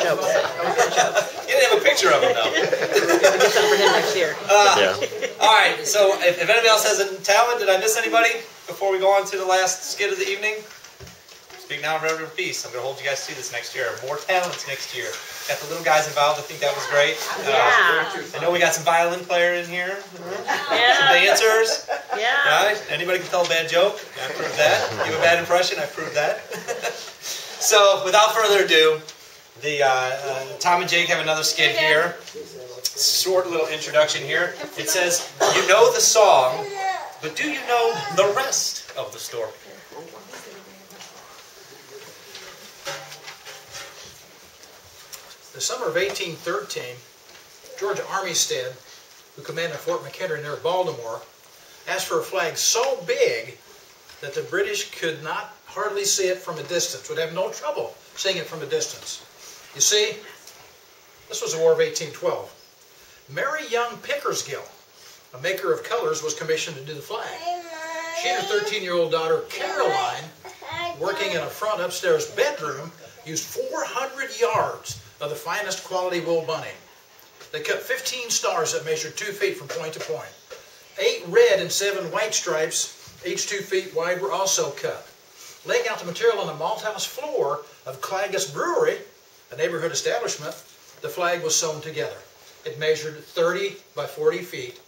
some jokes. You didn't have a picture of him, though. We'll get some for him next year. All right, so if anybody else has a talent, did I miss anybody before we go on to the last skit of the evening? Speak now, Reverend Peace. I'm going to hold you guys to this next year. More talents next year. Got the little guys involved. I think that was great. I know we got some violin player in here. Some dancers. Right? Anybody can tell a bad joke? I proved that. Give a bad impression? I proved that. So, without further ado, Tom and Jake have another skit here. Short little introduction here. It says, you know the song, but do you know the rest of the story? The summer of 1813, George Armistead, who commanded Fort McHenry near Baltimore, asked for a flag so big that the British could not hardly see it from a distance, would have no trouble seeing it from a distance. You see, this was the War of 1812. Mary Young Pickersgill, a maker of colors, was commissioned to do the flag. She and her 13-year-old daughter, Caroline, working in a front upstairs bedroom, used 400 yards of the finest quality wool bunning. They cut 15 stars that measured 2 feet from point to point. 8 red and 7 white stripes, each 2 feet wide, were also cut. Laying out the material on the malthouse floor of Clagus Brewery, a neighborhood establishment, the flag was sewn together. It measured 30 by 40 feet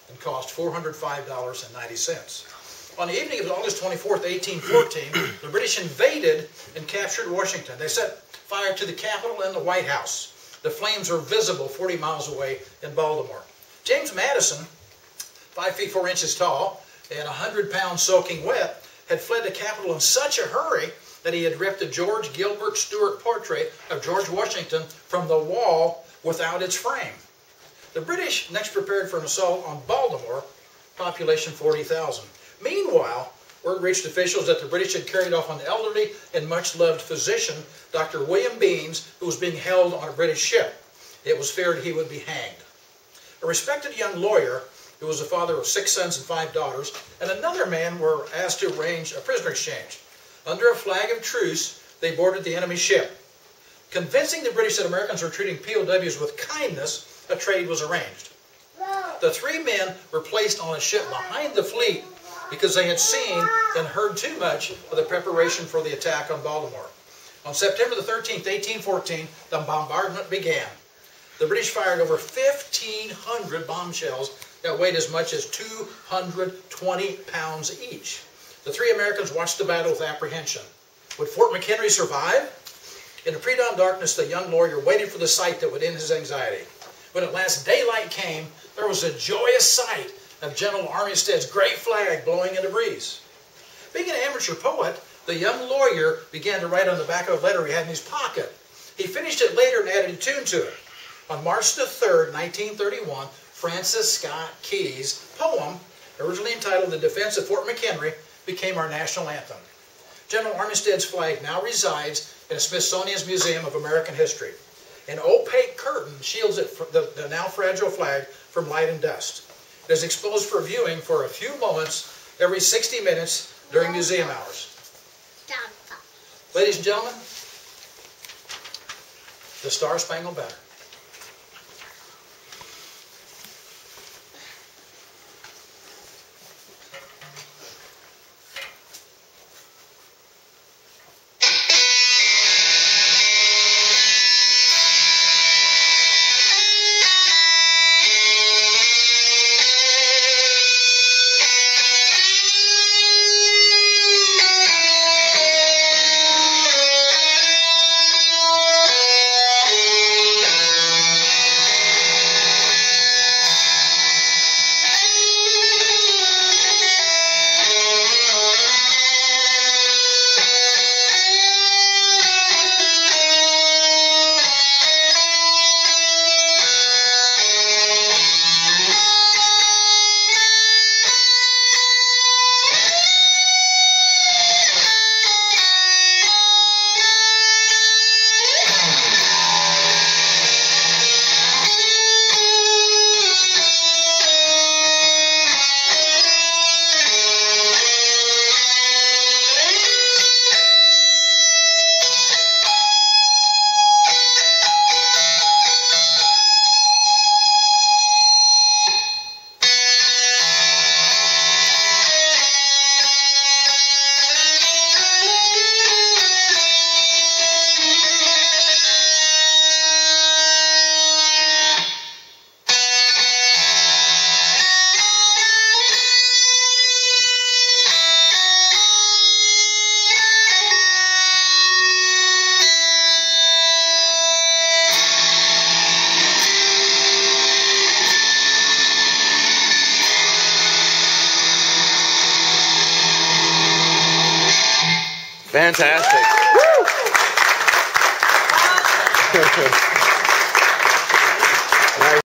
and cost $405.90. On the evening of August 24th, 1814, the British invaded and captured Washington. They set fire to the Capitol and the White House. The flames were visible 40 miles away in Baltimore. James Madison, 5 feet 4 inches tall and 100 pounds soaking wet, had fled the Capitol in such a hurry that he had ripped the George Gilbert Stuart portrait of George Washington from the wall without its frame. The British next prepared for an assault on Baltimore, population 40,000. Meanwhile, word reached officials that the British had carried off an elderly and much-loved physician, Dr. William Beans, who was being held on a British ship. It was feared he would be hanged. A respected young lawyer, who was the father of 6 sons and 5 daughters, and another man were asked to arrange a prisoner exchange. Under a flag of truce, they boarded the enemy ship. Convincing the British that Americans were treating POWs with kindness, a trade was arranged. The 3 men were placed on a ship behind the fleet because they had seen and heard too much of the preparation for the attack on Baltimore. On September the 13th, 1814, the bombardment began. The British fired over 1,500 bombshells that weighed as much as 220 pounds each. The 3 Americans watched the battle with apprehension. Would Fort McHenry survive? In the pre-dawn darkness, the young lawyer waited for the sight that would end his anxiety. When at last daylight came, there was a joyous sight of General Armistead's great flag blowing in the breeze. Being an amateur poet, the young lawyer began to write on the back of a letter he had in his pocket. He finished it later and added a tune to it. On March the 3rd, 1931, Francis Scott Key's poem, originally entitled The Defense of Fort McHenry, became our national anthem. General Armistead's flag now resides in the Smithsonian's Museum of American History. An opaque curtain shields it, the now fragile flag, from light and dust. It is exposed for viewing for a few moments every 60 minutes during museum hours. Ladies and gentlemen, the Star Spangled Banner. Fantastic.